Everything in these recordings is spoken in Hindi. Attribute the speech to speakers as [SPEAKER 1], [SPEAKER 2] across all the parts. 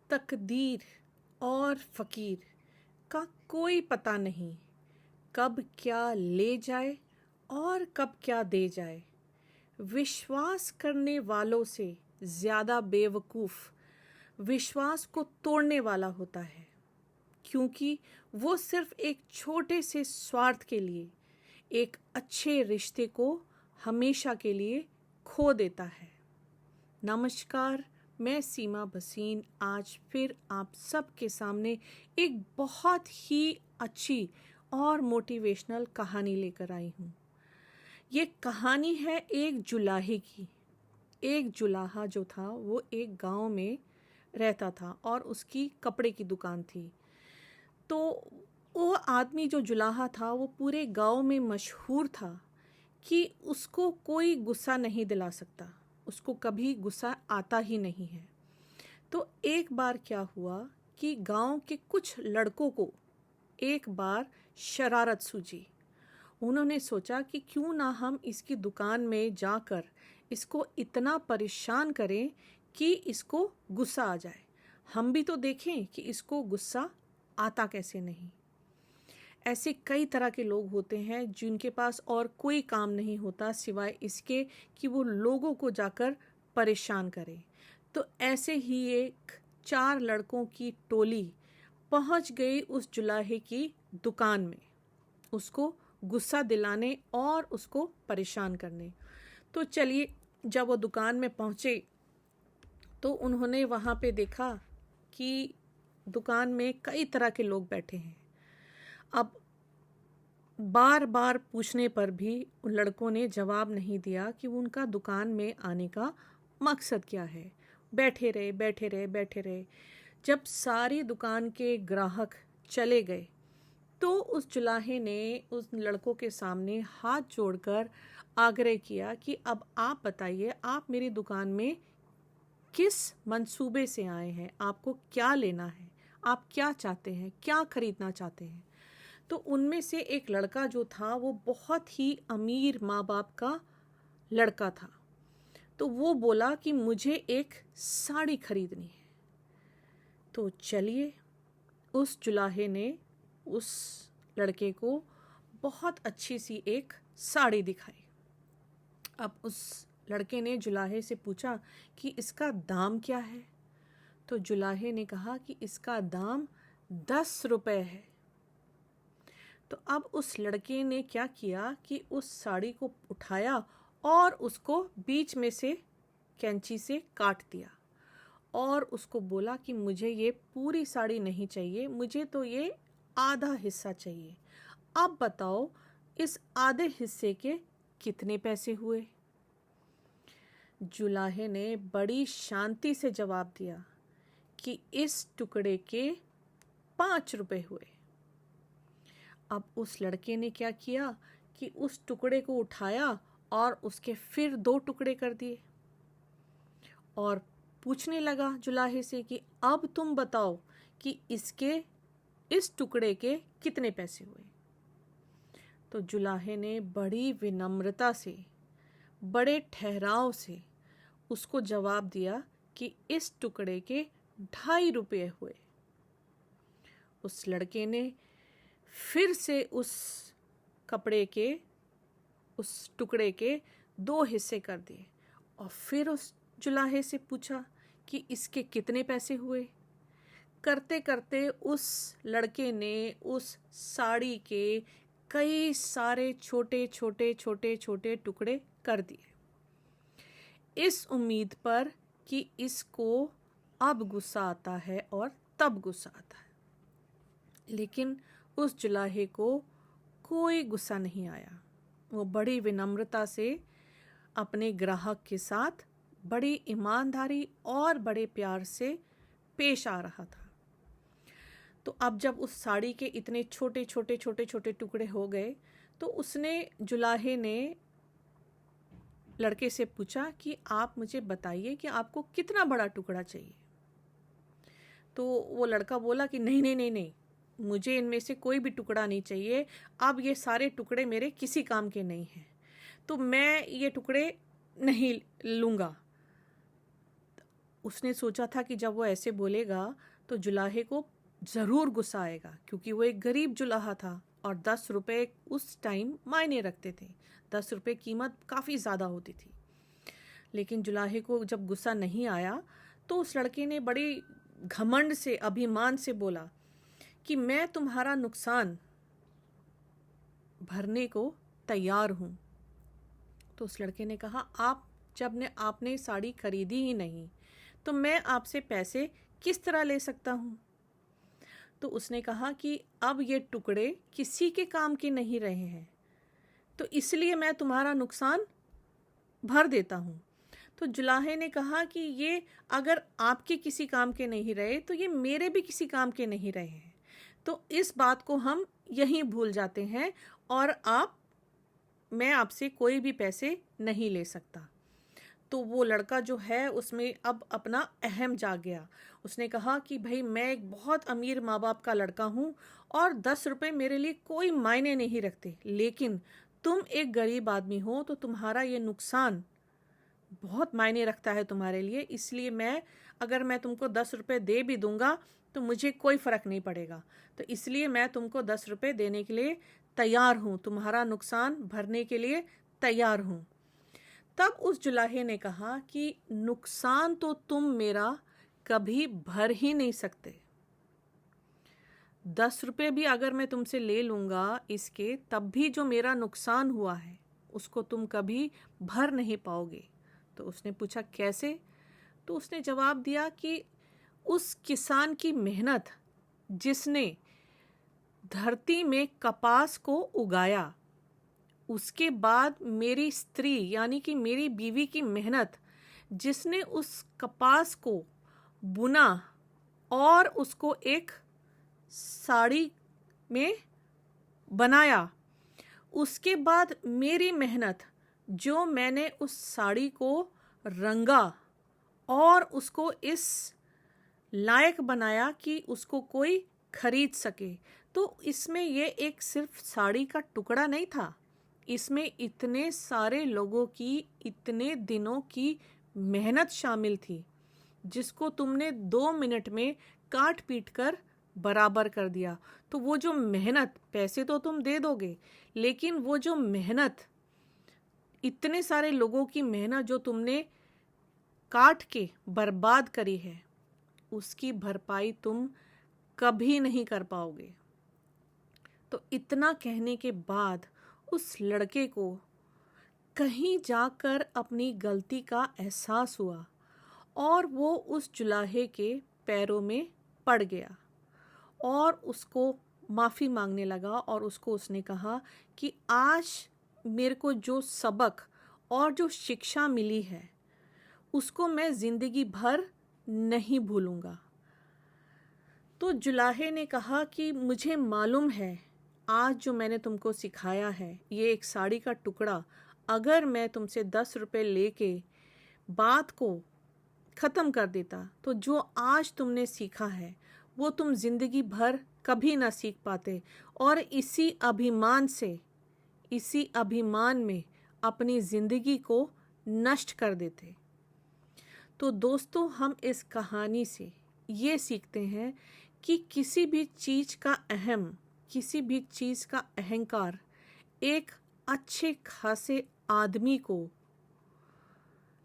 [SPEAKER 1] तकदीर और फ़कीर का कोई पता नहीं, कब क्या ले जाए और कब क्या दे जाए। विश्वास करने वालों से ज़्यादा बेवकूफ़ विश्वास को तोड़ने वाला होता है, क्योंकि वो सिर्फ एक छोटे से स्वार्थ के लिए एक अच्छे रिश्ते को हमेशा के लिए खो देता है। नमस्कार, मैं सीमा भसीन आज फिर आप सबके सामने एक बहुत ही अच्छी और मोटिवेशनल कहानी लेकर आई हूँ। ये कहानी है एक जुलाहे की। एक जुलाहा जो था वो एक गांव में रहता था और उसकी कपड़े की दुकान थी। तो वो आदमी जो जुलाहा था वो पूरे गांव में मशहूर था कि उसको कोई गुस्सा नहीं दिला सकता, उसको कभी गुस्सा आता ही नहीं है। तो एक बार क्या हुआ कि गांव के कुछ लड़कों को एक बार शरारत सूझी। उन्होंने सोचा कि क्यों ना हम इसकी दुकान में जाकर इसको इतना परेशान करें कि इसको गुस्सा आ जाए। हम भी तो देखें कि इसको गुस्सा आता कैसे नहीं। ऐसे कई तरह के लोग होते हैं जिनके पास और कोई काम नहीं होता सिवाय इसके कि वो लोगों को जाकर परेशान करें। तो ऐसे ही एक 4 लड़कों की टोली पहुंच गई उस जुलाहे की दुकान में, उसको गुस्सा दिलाने और उसको परेशान करने। तो चलिए, जब वो दुकान में पहुंचे तो उन्होंने वहाँ पे देखा कि दुकान में कई तरह के लोग बैठे हैं। अब बार बार पूछने पर भी उन लड़कों ने जवाब नहीं दिया कि उनका दुकान में आने का मकसद क्या है। बैठे रहे बैठे रहे बैठे रहे। जब सारी दुकान के ग्राहक चले गए तो उस जुलाहे ने उस लड़कों के सामने हाथ जोड़कर आग्रह किया कि अब आप बताइए, आप मेरी दुकान में किस मंसूबे से आए हैं, आपको क्या लेना है, आप क्या चाहते हैं, क्या खरीदना चाहते हैं। तो उनमें से एक लड़का जो था वो बहुत ही अमीर माँ बाप का लड़का था। तो वो बोला कि मुझे एक साड़ी खरीदनी है। तो चलिए, उस जुलाहे ने उस लड़के को बहुत अच्छी सी एक साड़ी दिखाई। अब उस लड़के ने जुलाहे से पूछा कि इसका दाम क्या है। तो जुलाहे ने कहा कि इसका दाम 10 रुपये है। तो अब उस लड़के ने क्या किया कि उस साड़ी को उठाया और उसको बीच में से कैंची से काट दिया और उसको बोला कि मुझे ये पूरी साड़ी नहीं चाहिए, मुझे तो ये आधा हिस्सा चाहिए। अब बताओ, इस आधे हिस्से के कितने पैसे हुए। जुलाहे ने बड़ी शांति से जवाब दिया कि इस टुकड़े के 5 रुपए हुए। अब उस लड़के ने क्या किया कि उस टुकड़े को उठाया और उसके फिर 2 टुकड़े कर दिए और पूछने लगा जुलाहे से कि अब तुम बताओ कि इसके इस टुकड़े के कितने पैसे हुए। तो जुलाहे ने बड़ी विनम्रता से, बड़े ठहराव से उसको जवाब दिया कि इस टुकड़े के 2.5 रुपये हुए। उस लड़के ने फिर से उस कपड़े के उस टुकड़े के 2 हिस्से कर दिए और फिर उस जुलाहे से पूछा कि इसके कितने पैसे हुए। करते करते उस लड़के ने उस साड़ी के कई सारे छोटे छोटे छोटे छोटे टुकड़े कर दिए, इस उम्मीद पर कि इसको अब गुस्सा आता है और तब गुस्सा आता है। लेकिन उस जुलाहे को कोई गुस्सा नहीं आया। वो बड़ी विनम्रता से अपने ग्राहक के साथ बड़ी ईमानदारी और बड़े प्यार से पेश आ रहा था। तो अब जब उस साड़ी के इतने छोटे छोटे छोटे छोटे टुकड़े हो गए तो उसने जुलाहे ने लड़के से पूछा कि आप मुझे बताइए कि आपको कितना बड़ा टुकड़ा चाहिए। तो वो लड़का बोला कि नहीं नहीं नहीं नहीं, मुझे इनमें से कोई भी टुकड़ा नहीं चाहिए। अब ये सारे टुकड़े मेरे किसी काम के नहीं हैं, तो मैं ये टुकड़े नहीं लूँगा। उसने सोचा था कि जब वो ऐसे बोलेगा तो जुलाहे को ज़रूर गुस्सा आएगा, क्योंकि वो एक गरीब जुलाहा था और 10 रुपये उस टाइम मायने रखते थे। 10 रुपये कीमत काफ़ी ज़्यादा होती थी। लेकिन जुलाहे को जब गुस्सा नहीं आया तो उस लड़के ने बड़ी घमंड से, अभिमान से बोला कि मैं तुम्हारा नुकसान भरने को तैयार हूँ। तो उस लड़के ने कहा, आपने साड़ी खरीदी ही नहीं तो मैं आपसे पैसे किस तरह ले सकता हूँ। तो उसने कहा कि अब ये टुकड़े किसी के काम के नहीं रहे हैं, तो इसलिए मैं तुम्हारा नुकसान भर देता हूँ। तो जुलाहे ने कहा कि ये अगर आपके किसी काम के नहीं रहे तो ये मेरे भी किसी काम के नहीं रहे हैं, तो इस बात को हम यहीं भूल जाते हैं और मैं आपसे कोई भी पैसे नहीं ले सकता। तो वो लड़का जो है उसमें अब अपना अहम जाग गया। उसने कहा कि भाई मैं एक बहुत अमीर माँ बाप का लड़का हूँ और 10 रुपये मेरे लिए कोई मायने नहीं रखते, लेकिन तुम एक गरीब आदमी हो तो तुम्हारा ये नुकसान बहुत मायने रखता है तुम्हारे लिए, इसलिए अगर मैं तुमको 10 रुपये दे भी दूंगा तो मुझे कोई फ़र्क नहीं पड़ेगा, तो इसलिए मैं तुमको 10 रुपये देने के लिए तैयार हूँ, तुम्हारा नुकसान भरने के लिए तैयार हूँ। तब उस जुलाहे ने कहा कि नुकसान तो तुम मेरा कभी भर ही नहीं सकते। 10 रुपये भी अगर मैं तुमसे ले लूँगा इसके, तब भी जो मेरा नुकसान हुआ है उसको तुम कभी भर नहीं पाओगे। तो उसने पूछा कैसे? तो उसने जवाब दिया कि उस किसान की मेहनत जिसने धरती में कपास को उगाया, उसके बाद मेरी स्त्री यानी कि मेरी बीवी की मेहनत जिसने उस कपास को बुना और उसको एक साड़ी में बनाया, उसके बाद मेरी मेहनत जो मैंने उस साड़ी को रंगा और उसको इस लायक बनाया कि उसको कोई खरीद सके, तो इसमें ये एक सिर्फ साड़ी का टुकड़ा नहीं था, इसमें इतने सारे लोगों की इतने दिनों की मेहनत शामिल थी, जिसको तुमने 2 मिनट में काट पीट कर बराबर कर दिया। तो वो जो मेहनत, पैसे तो तुम दे दोगे, लेकिन वो जो मेहनत, इतने सारे लोगों की मेहनत जो तुमने काट के बर्बाद करी है, उसकी भरपाई तुम कभी नहीं कर पाओगे। तो इतना कहने के बाद उस लड़के को कहीं जाकर अपनी गलती का एहसास हुआ और वो उस जुलाहे के पैरों में पड़ गया और उसको माफ़ी मांगने लगा और उसने कहा कि आज मेरे को जो सबक और जो शिक्षा मिली है उसको मैं ज़िंदगी भर नहीं भूलूंगा। तो जुलाहे ने कहा कि मुझे मालूम है आज जो मैंने तुमको सिखाया है, ये एक साड़ी का टुकड़ा, अगर मैं तुमसे 10 रुपये लेके बात को ख़त्म कर देता तो जो आज तुमने सीखा है वो तुम ज़िंदगी भर कभी ना सीख पाते और इसी अभिमान में अपनी ज़िंदगी को नष्ट कर देते। तो दोस्तों, हम इस कहानी से ये सीखते हैं कि किसी भी चीज़ का अहंकार एक अच्छे खासे आदमी को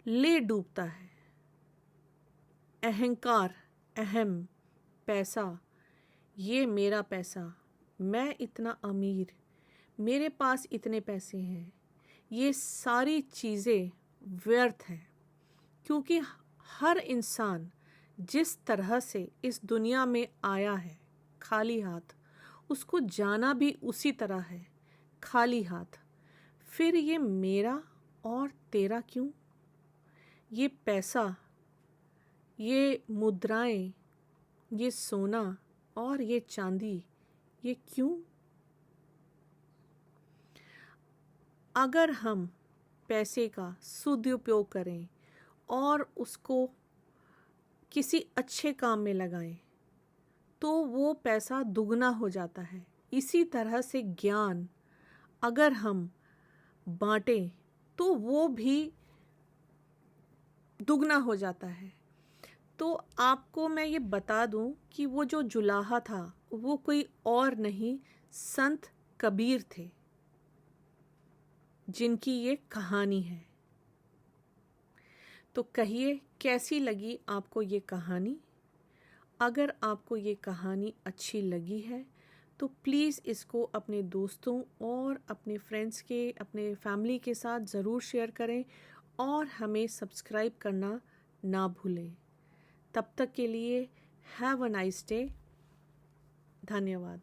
[SPEAKER 1] ले डूबता है। अहंकार, अहम, पैसा, ये मेरा पैसा, मैं इतना अमीर, मेरे पास इतने पैसे हैं, ये सारी चीज़ें व्यर्थ हैं, क्योंकि हर इंसान जिस तरह से इस दुनिया में आया है खाली हाथ, उसको जाना भी उसी तरह है खाली हाथ। फिर ये मेरा और तेरा क्यों? ये पैसा, ये मुद्राएं, ये सोना और ये चांदी, ये क्यों? अगर हम पैसे का सदुपयोग करें और उसको किसी अच्छे काम में लगाएं तो वो पैसा दुगना हो जाता है। इसी तरह से ज्ञान अगर हम बांटें तो वो भी दुगना हो जाता है। तो आपको मैं ये बता दूं कि वो जो जुलाहा था वो कोई और नहीं, संत कबीर थे, जिनकी ये कहानी है। तो कहिए कैसी लगी आपको ये कहानी। अगर आपको ये कहानी अच्छी लगी है तो प्लीज़ इसको अपने दोस्तों और अपने फ्रेंड्स के, अपने फैमिली के साथ ज़रूर शेयर करें और हमें सब्सक्राइब करना ना भूलें। तब तक के लिए हैव अ नाइस डे। धन्यवाद।